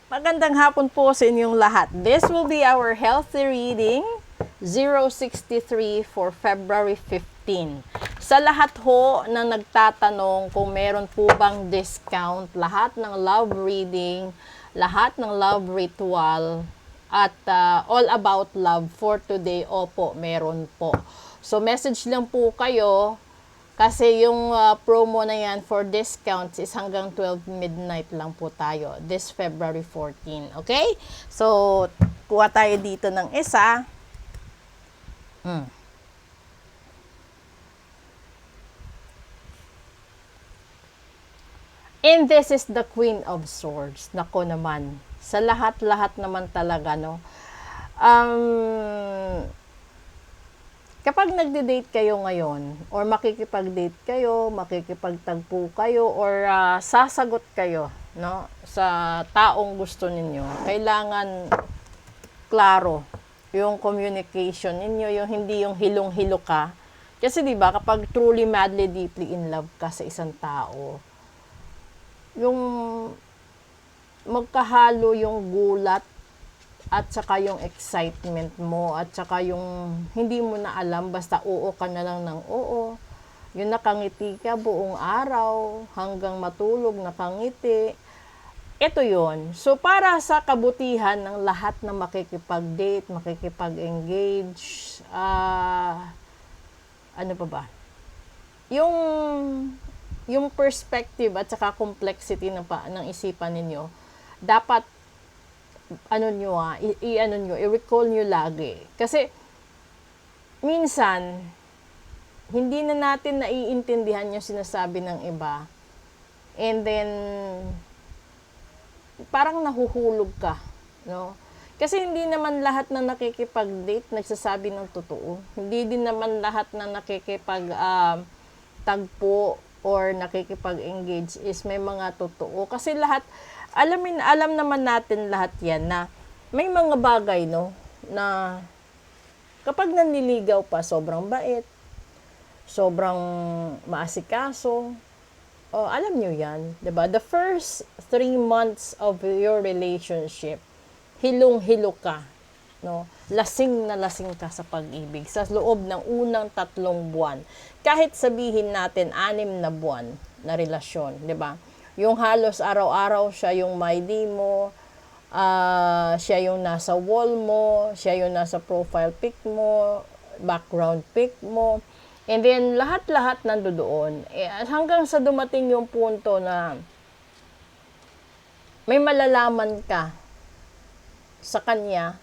Magandang hapon po sa inyong lahat. This will be our healthy reading 063 for February 15. Sa lahat ho na nagtatanong kung meron po bang discount, lahat ng love reading, lahat ng love ritual, at all about love for today, opo, meron po. So message lang po kayo. Kasi yung promo na yan for discounts is hanggang 12 midnight lang po tayo. This February 14. Okay? So, kuha tayo dito ng isa. And this is the Queen of Swords. Nako naman. Sa lahat-lahat naman talaga, no? Kapag nagde-date kayo ngayon, or makikipag-date kayo, makikipagtagpo kayo, or sasagot kayo, no, sa taong gusto ninyo, kailangan klaro yung communication ninyo, yung hindi yung hilong-hilo ka. Kasi 'di ba, kapag truly, madly, deeply in love ka sa isang tao, yung magkahalo yung gulat at saka yung excitement mo, at saka yung hindi mo na alam, basta oo ka na lang ng oo. Yung nakangiti ka buong araw, hanggang matulog nakangiti. Ito yon. So, para sa kabutihan ng lahat na makikipag-date, makikipag-engage, ano pa ba? Yung perspective at saka complexity ng isipan ninyo, dapat i-recall nyo lagi. Kasi, minsan, hindi na natin naiintindihan yung sinasabi ng iba. And then, parang nahuhulog ka. No? Kasi hindi naman lahat na nakikipag-date nagsasabi ng totoo. Hindi din naman lahat na nakikipag-tagpo or nakikipag-engage is may mga totoo. Kasi lahat, alam naman natin lahat yan na may mga bagay, no, na kapag nanliligaw pa, sobrang bait, sobrang maasikaso, alam nyo yan, diba? The first 3 months of your relationship, hilong-hilo ka, no? Lasing na lasing ka sa pag-ibig sa loob ng unang 3 buwan. Kahit sabihin natin 6 na buwan na relasyon, diba? Yung halos araw-araw siya yung my day mo, siya yung nasa wall mo, siya yung nasa profile pic mo, background pic mo, and then lahat-lahat nandoon. Hanggang sa dumating yung punto na may malalaman ka sa kanya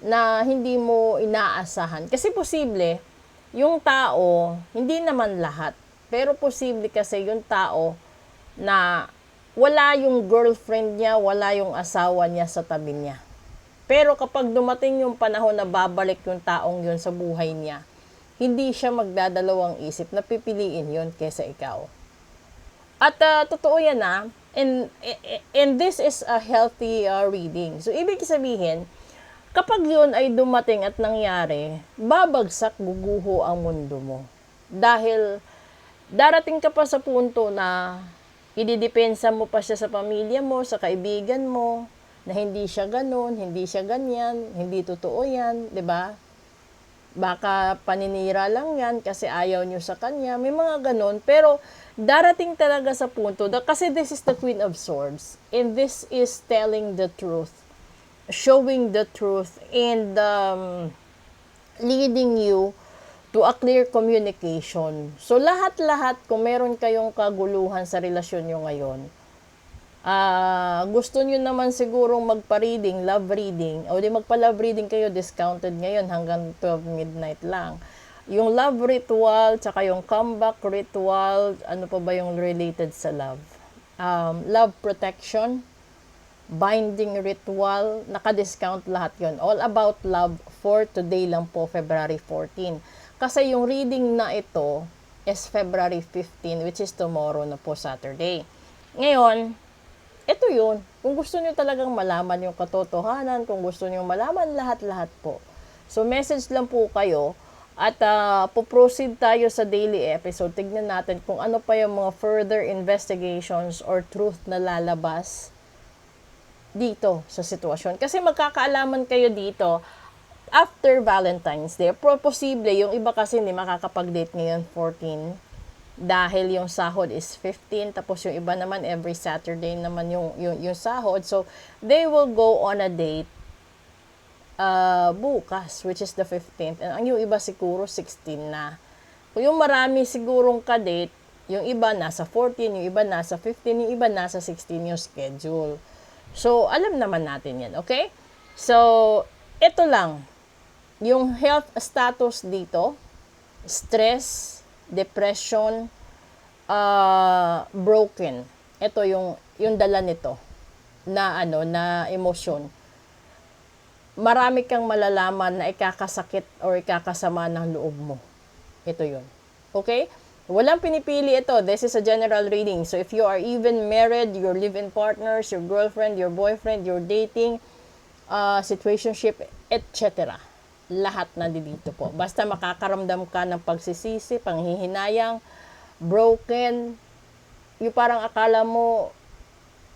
na hindi mo inaasahan. Kasi posible, yung tao, hindi naman lahat, pero posible kasi yung tao na wala yung girlfriend niya, wala yung asawa niya sa tabi niya. Pero kapag dumating yung panahon na babalik yung taong yun sa buhay niya, hindi siya magdadalawang isip na pipiliin yun kesa ikaw. At totoo yan and this is a healthy reading. So, ibig sabihin, kapag yun ay dumating at nangyari, babagsak, guguho ang mundo mo. Dahil darating ka pa sa punto na ididepensa mo pa siya sa pamilya mo, sa kaibigan mo, na hindi siya ganun, hindi siya ganyan, hindi totoo yan, 'di ba? Baka paninira lang yan kasi ayaw nyo sa kanya, may mga ganun. Pero darating talaga sa punto, kasi this is the Queen of Swords, and this is telling the truth, showing the truth, and leading you to a clear communication. So, lahat-lahat, kung meron kayong kaguluhan sa relasyon nyo ngayon, gusto nyo naman sigurong magpa-reading, love reading, o di magpa-love reading kayo, discounted ngayon hanggang 12 midnight lang. Yung love ritual, tsaka yung comeback ritual, ano pa ba yung related sa love? Love protection, binding ritual, naka-discount lahat yon. All about love for today lang po, February 14. Kasi yung reading na ito is February 15, which is tomorrow na po, Saturday. Ngayon, ito yun. Kung gusto nyo talagang malaman yung katotohanan, kung gusto nyo malaman lahat-lahat po. So, message lang po kayo. At po-proceed tayo sa daily episode. Tignan natin kung ano pa yung mga further investigations or truth na lalabas dito sa sitwasyon. Kasi magkakaalaman kayo dito after Valentine's Day. Posible, yung iba kasi hindi makakapag-date ngayon 14 dahil yung sahod is 15, tapos yung iba naman every Saturday naman yung sahod. So, they will go on a date bukas, which is the 15th. And ang yung iba siguro 16 na. Kung yung marami sigurong ka-date, yung iba nasa 14, yung iba nasa 15, yung iba nasa 16 yung schedule. So, alam naman natin yan, okay? So, ito lang. Yung health status dito, stress, depression, broken. Ito yung dala nito na na emosyon. Marami kang malalaman na ikakasakit or ikakasama ng loob mo. Ito yun. Okay? Walang pinipili ito. This is a general reading. So if you are even married, your live-in partners, your girlfriend, your boyfriend, your dating, situationship, etc. Lahat na dito po. Basta makakaramdam ka ng pagsisisi, panghihinayang, broken, yung parang akala mo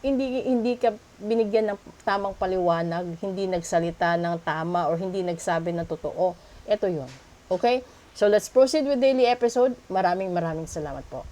hindi ka binigyan ng tamang paliwanag, hindi nagsalita ng tama or hindi nagsabi ng totoo. Ito yun. Okay? So let's proceed with daily episode. Maraming salamat po.